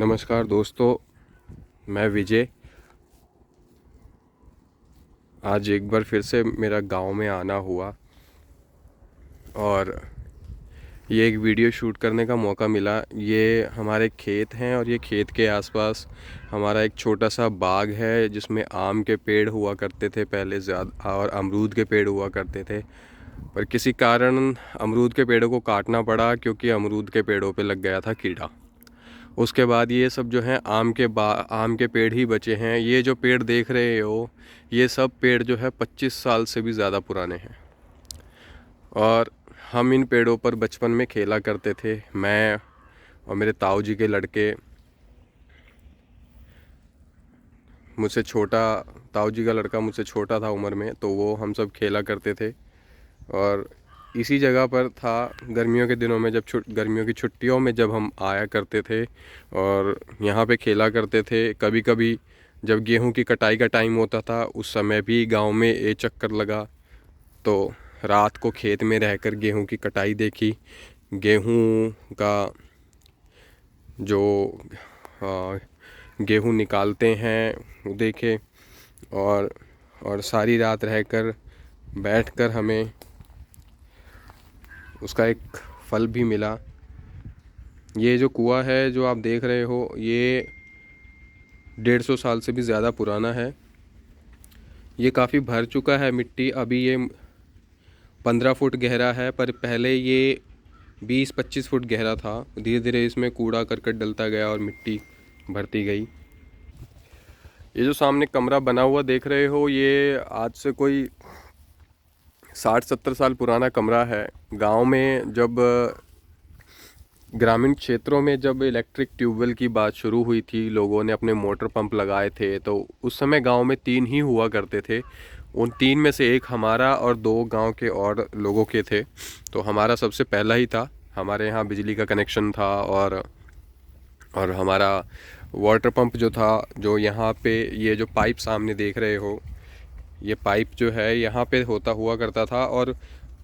नमस्कार दोस्तों, मैं विजय। आज एक बार फिर से मेरा गांव में आना हुआ और ये एक वीडियो शूट करने का मौका मिला। ये हमारे खेत हैं और ये खेत के आसपास हमारा एक छोटा सा बाग है जिसमें आम के पेड़ हुआ करते थे पहले ज़्यादा, और अमरूद के पेड़ हुआ करते थे। पर किसी कारण अमरूद के पेड़ों को काटना पड़ा क्योंकि अमरूद के पेड़ों पे लग गया था कीड़ा। उसके बाद ये सब जो है आम के पेड़ ही बचे हैं। ये जो पेड़ देख रहे हो, ये सब पेड़ जो है 25 साल से भी ज़्यादा पुराने हैं और हम इन पेड़ों पर बचपन में खेला करते थे। मैं और मेरे ताऊ जी के लड़के, मुझसे छोटा, ताऊ जी का लड़का मुझसे छोटा था उम्र में, तो वो हम सब खेला करते थे। और इसी जगह पर था गर्मियों के दिनों में, जब गर्मियों की छुट्टियों में जब हम आया करते थे और यहाँ पे खेला करते थे। कभी कभी जब गेहूं की कटाई का टाइम होता था उस समय भी गांव में एक चक्कर लगा, तो रात को खेत में रहकर गेहूं की कटाई देखी। गेहूं का जो गेहूं निकालते हैं वो देखे और सारी रात रहकर बैठकर हमें उसका एक फल भी मिला। ये जो कुआं है जो आप देख रहे हो, ये 150 साल से भी ज़्यादा पुराना है। ये काफ़ी भर चुका है मिट्टी। अभी ये 15 फुट गहरा है, पर पहले ये 20-25 फुट गहरा था। धीरे धीरे इसमें कूड़ा करकट डलता गया और मिट्टी भरती गई। ये जो सामने कमरा बना हुआ देख रहे हो, ये आज से कोई 60-70 साल पुराना कमरा है। गांव में जब ग्रामीण क्षेत्रों में जब इलेक्ट्रिक ट्यूबवेल की बात शुरू हुई थी, लोगों ने अपने मोटर पंप लगाए थे, तो उस समय गांव में 3 ही हुआ करते थे। उन 3 में से एक हमारा और 2 गांव के और लोगों के थे। तो हमारा सबसे पहला ही था। हमारे यहाँ बिजली का कनेक्शन था और हमारा वाटर पंप जो था, जो यहाँ पे ये जो पाइप सामने देख रहे हो, ये पाइप जो है यहाँ पे होता हुआ करता था और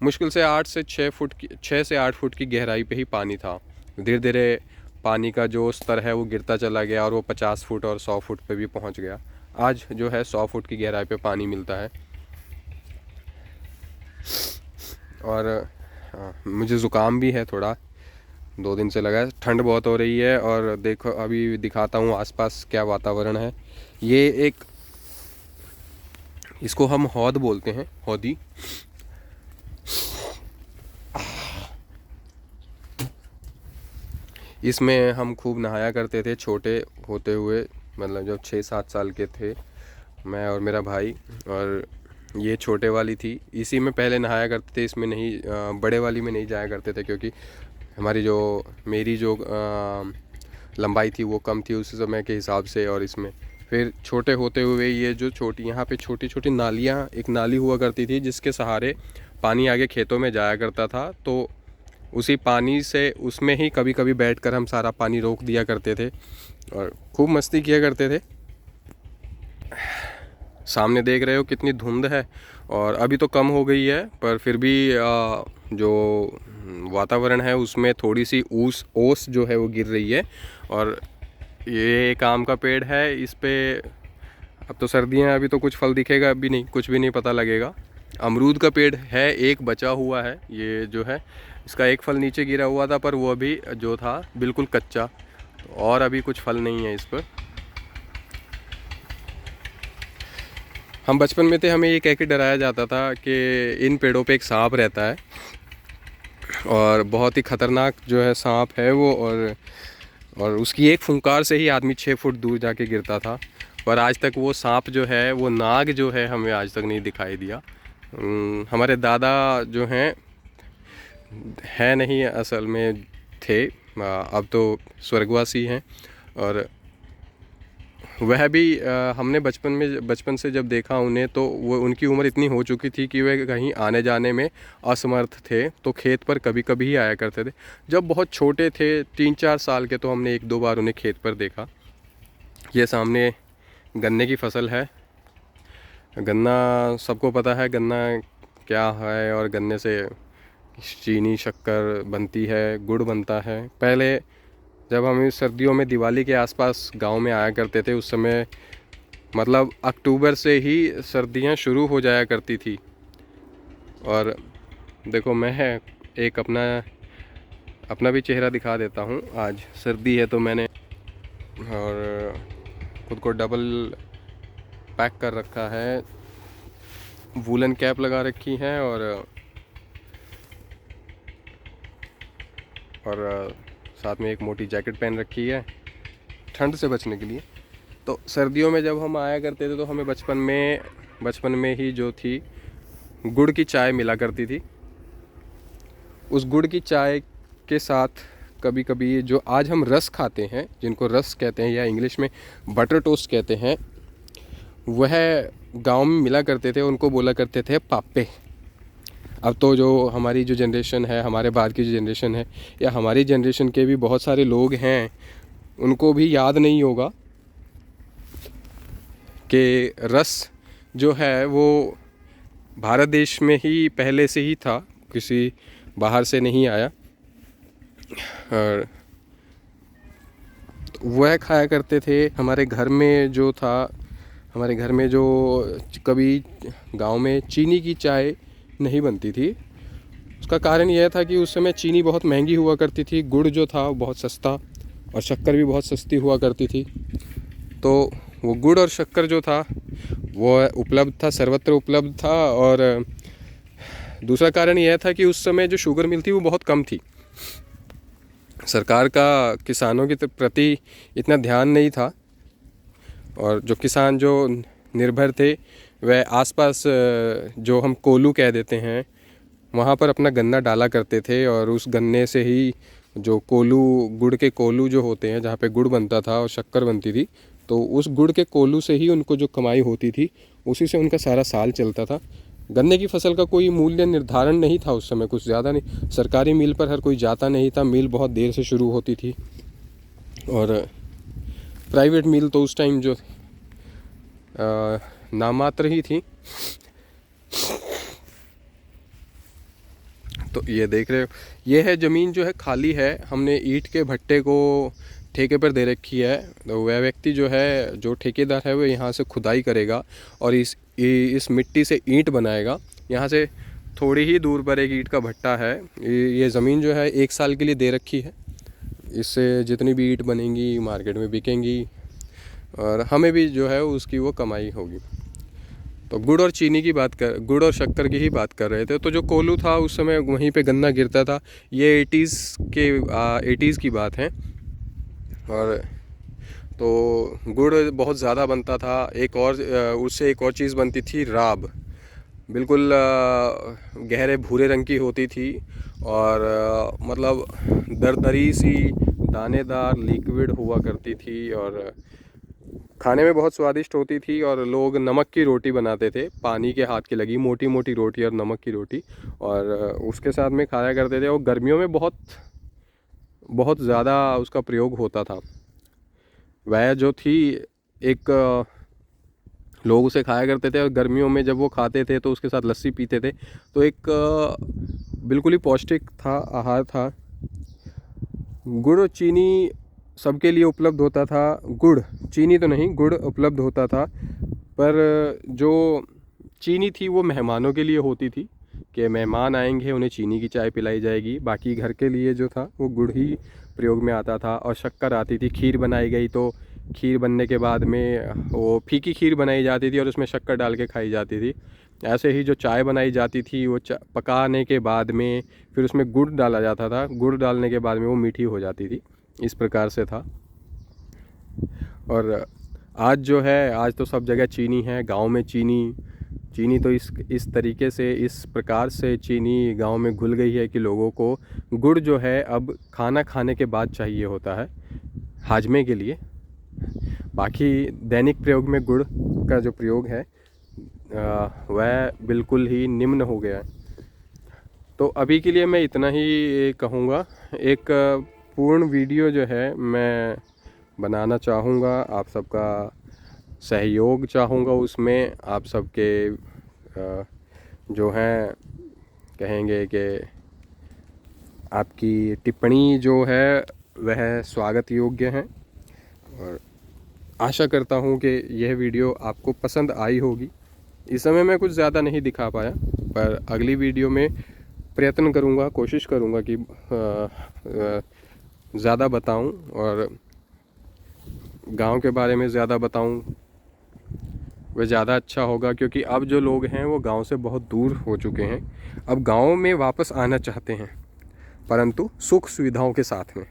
मुश्किल से 6 से 8 फुट की गहराई पे ही पानी था। धीरे धीरे पानी का जो स्तर है वो गिरता चला गया और वो 50 फुट और 100 फुट पे भी पहुँच गया। आज जो है 100 फुट की गहराई पे पानी मिलता है। और मुझे ज़ुकाम भी है थोड़ा, 2 दिन से लगा है। ठंड बहुत हो रही है और देखो अभी दिखाता हूँ आसपास क्या वातावरण है। ये एक, इसको हम हौद बोलते हैं, हौदी। इसमें हम खूब नहाया करते थे छोटे होते हुए, मतलब जब 6-7 साल के थे, मैं और मेरा भाई। और ये छोटे वाली थी, इसी में पहले नहाया करते थे। इसमें नहीं, बड़े वाली में नहीं जाया करते थे क्योंकि मेरी जो लंबाई थी वो कम थी उस समय के हिसाब से। और इसमें फिर छोटे होते हुए ये जो छोटी, यहाँ पे छोटी छोटी नालियाँ, एक नाली हुआ करती थी जिसके सहारे पानी आगे खेतों में जाया करता था। तो उसी पानी से, उसमें ही कभी कभी बैठकर हम सारा पानी रोक दिया करते थे और खूब मस्ती किया करते थे। सामने देख रहे हो कितनी धुंध है, और अभी तो कम हो गई है, पर फिर भी जो वातावरण है उसमें थोड़ी सी ओस जो है वो गिर रही है। और ये एक आम का पेड़ है, इस पे अब तो सर्दियाँ हैं, अभी तो कुछ फल दिखेगा अभी नहीं, कुछ भी नहीं पता लगेगा। अमरूद का पेड़ है, एक बचा हुआ है। ये जो है, इसका एक फल नीचे गिरा हुआ था, पर वो अभी जो था बिल्कुल कच्चा, और अभी कुछ फल नहीं है इस पर। हम बचपन में थे, हमें ये कह के डराया जाता था कि इन पेड़ों पे एक सांप रहता है और बहुत ही ख़तरनाक जो है सांप है वो, और उसकी एक फुंकार से ही आदमी 6 फुट दूर जाके गिरता था। पर आज तक वो सांप जो है, वो नाग जो है, हमें आज तक नहीं दिखाई दिया। हमारे दादा जो हैं, है नहीं असल में, थे, अब तो स्वर्गवासी हैं। और वह भी हमने बचपन से जब देखा उन्हें, तो वो, उनकी उम्र इतनी हो चुकी थी कि वे कहीं आने जाने में असमर्थ थे, तो खेत पर कभी कभी ही आया करते थे। जब बहुत छोटे थे, 3-4 साल के, तो हमने 1-2 बार उन्हें खेत पर देखा। ये सामने गन्ने की फसल है। गन्ना, सबको पता है गन्ना क्या है, और गन्ने से चीनी, शक्कर बनती है, गुड़ बनता है। पहले जब हम इस सर्दियों में दिवाली के आसपास गांव में आया करते थे, उस समय मतलब अक्टूबर से ही सर्दियां शुरू हो जाया करती थी। और देखो, मैं एक अपना भी चेहरा दिखा देता हूँ। आज सर्दी है तो मैंने और खुद को डबल पैक कर रखा है, वूलन कैप लगा रखी है और साथ में एक मोटी जैकेट पहन रखी है ठंड से बचने के लिए। तो सर्दियों में जब हम आया करते थे तो हमें बचपन में ही जो थी गुड़ की चाय मिला करती थी। उस गुड़ की चाय के साथ कभी कभी जो आज हम रस खाते हैं, जिनको रस कहते हैं या इंग्लिश में बटर टोस्ट कहते हैं, वह गांव में मिला करते थे। उनको बोला करते थे पापे। अब तो जो हमारी जो जनरेशन है, हमारे बाद की जो जनरेशन है या हमारी जनरेशन के भी बहुत सारे लोग हैं, उनको भी याद नहीं होगा कि रस जो है वो भारत देश में ही पहले से ही था, किसी बाहर से नहीं आया। और वह खाया करते थे। हमारे घर में जो था, हमारे घर में जो कभी गांव में चीनी की चाय नहीं बनती थी, उसका कारण यह था कि उस समय चीनी बहुत महंगी हुआ करती थी, गुड़ जो था बहुत सस्ता और शक्कर भी बहुत सस्ती हुआ करती थी। तो वो गुड़ और शक्कर जो था वो उपलब्ध था, सर्वत्र उपलब्ध था। और दूसरा कारण यह था कि उस समय जो शुगर मिल थी वो बहुत कम थी। सरकार का किसानों के प्रति इतना ध्यान नहीं था और जो किसान जो निर्भर थे वह आसपास जो हम कोल्हू कह देते हैं, वहाँ पर अपना गन्ना डाला करते थे और उस गन्ने से ही जो कोल्हू, गुड़ के कोल्हू जो होते हैं, जहाँ पे गुड़ बनता था और शक्कर बनती थी, तो उस गुड़ के कोल्हू से ही उनको जो कमाई होती थी, उसी से उनका सारा साल चलता था। गन्ने की फसल का कोई मूल्य निर्धारण नहीं था उस समय, कुछ ज़्यादा नहीं। सरकारी मिल पर हर कोई जाता नहीं था, मिल बहुत देर से शुरू होती थी और प्राइवेट मिल तो उस टाइम जो नामात्र ही थी। तो ये देख रहे हो, ये है ज़मीन जो है खाली है, हमने ईंट के भट्टे को ठेके पर दे रखी है। तो वह व्यक्ति जो है, जो ठेकेदार है, वो यहाँ से खुदाई करेगा और इस मिट्टी से ईंट बनाएगा। यहाँ से थोड़ी ही दूर पर एक ईंट का भट्टा है। ये ज़मीन जो है 1 साल के लिए दे रखी है। इससे जितनी भी ईंट बनेंगी मार्केट में बिकेंगी और हमें भी जो है उसकी वो कमाई होगी। तो गुड़ और गुड़ और शक्कर की ही बात कर रहे थे। तो जो कोल्हू था उस समय वहीं पे गन्ना गिरता था। ये 80s की बात है। और तो गुड़ बहुत ज़्यादा बनता था। उससे एक और चीज़ बनती थी, राब। बिल्कुल गहरे भूरे रंग की होती थी और मतलब दरदरी सी दानेदार लिक्विड हुआ करती थी और खाने में बहुत स्वादिष्ट होती थी। और लोग नमक की रोटी बनाते थे, पानी के हाथ की लगी मोटी मोटी रोटी और नमक की रोटी, और उसके साथ में खाया करते थे। और गर्मियों में बहुत बहुत ज़्यादा उसका प्रयोग होता था। वह जो थी एक लोग उसे खाया करते थे और गर्मियों में जब वो खाते थे तो उसके साथ लस्सी पीते थे। तो एक बिल्कुल ही पौष्टिक था, आहार था। गुड़ और चीनी सबके लिए उपलब्ध होता था। गुड़, चीनी तो नहीं, गुड़ उपलब्ध होता था। पर जो चीनी थी वो मेहमानों के लिए होती थी कि मेहमान आएंगे उन्हें चीनी की चाय पिलाई जाएगी। बाकी घर के लिए जो था वो गुड़ ही प्रयोग में आता था। और शक्कर आती थी, खीर बनाई गई तो खीर बनने के बाद में वो फीकी खीर बनाई जाती थी और उसमें शक्कर डाल के खाई जाती थी। ऐसे ही जो चाय बनाई जाती थी वो पकाने के बाद में फिर उसमें गुड़ डाला जाता था। गुड़ डालने के बाद में वो मीठी हो जाती थी। इस प्रकार से था। और आज जो है, आज तो सब जगह चीनी है। गांव में चीनी तो इस तरीके से, इस प्रकार से चीनी गांव में घुल गई है कि लोगों को गुड़ जो है अब खाना खाने के बाद चाहिए होता है हाजमे के लिए। बाकी दैनिक प्रयोग में गुड़ का जो प्रयोग है वह बिल्कुल ही निम्न हो गया है। तो अभी के लिए मैं इतना ही कहूँगा। एक पूर्ण वीडियो जो है मैं बनाना चाहूँगा, आप सबका सहयोग चाहूँगा उसमें। आप सबके जो हैं कहेंगे कि आपकी टिप्पणी जो है वह स्वागत योग्य हैं। और आशा करता हूँ कि यह वीडियो आपको पसंद आई होगी। इस समय मैं कुछ ज़्यादा नहीं दिखा पाया, पर अगली वीडियो में प्रयत्न करूँगा, कोशिश करूँगा कि ज़्यादा बताऊँ और गांव के बारे में ज़्यादा बताऊँ, वह ज़्यादा अच्छा होगा। क्योंकि अब जो लोग हैं वो गांव से बहुत दूर हो चुके हैं, अब गांव में वापस आना चाहते हैं, परंतु सुख सुविधाओं के साथ में,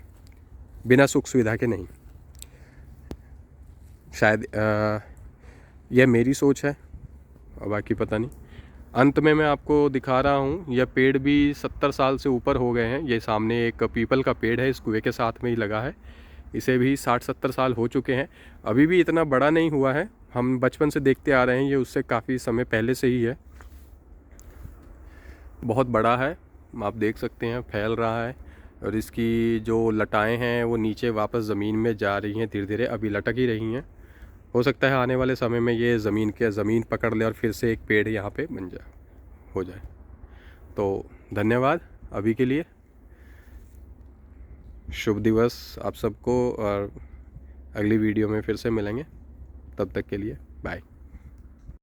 बिना सुख सुविधा के नहीं। शायद यह मेरी सोच है, और बाकी पता नहीं। अंत में मैं आपको दिखा रहा हूँ, यह पेड़ भी 70 साल से ऊपर हो गए हैं। ये सामने एक पीपल का पेड़ है, इस कुएं के साथ में ही लगा है। इसे भी 60-70 साल हो चुके हैं, अभी भी इतना बड़ा नहीं हुआ है। हम बचपन से देखते आ रहे हैं, ये उससे काफ़ी समय पहले से ही है। बहुत बड़ा है, आप देख सकते हैं, फैल रहा है। और इसकी जो लटाएं हैं वो नीचे वापस ज़मीन में जा रही हैं, धीरे धीरे अभी लटक ही रही हैं। हो सकता है आने वाले समय में ये ज़मीन पकड़ ले और फिर से एक पेड़ यहाँ पे हो जाए। तो धन्यवाद अभी के लिए, शुभ दिवस आप सबको, और अगली वीडियो में फिर से मिलेंगे। तब तक के लिए बाय।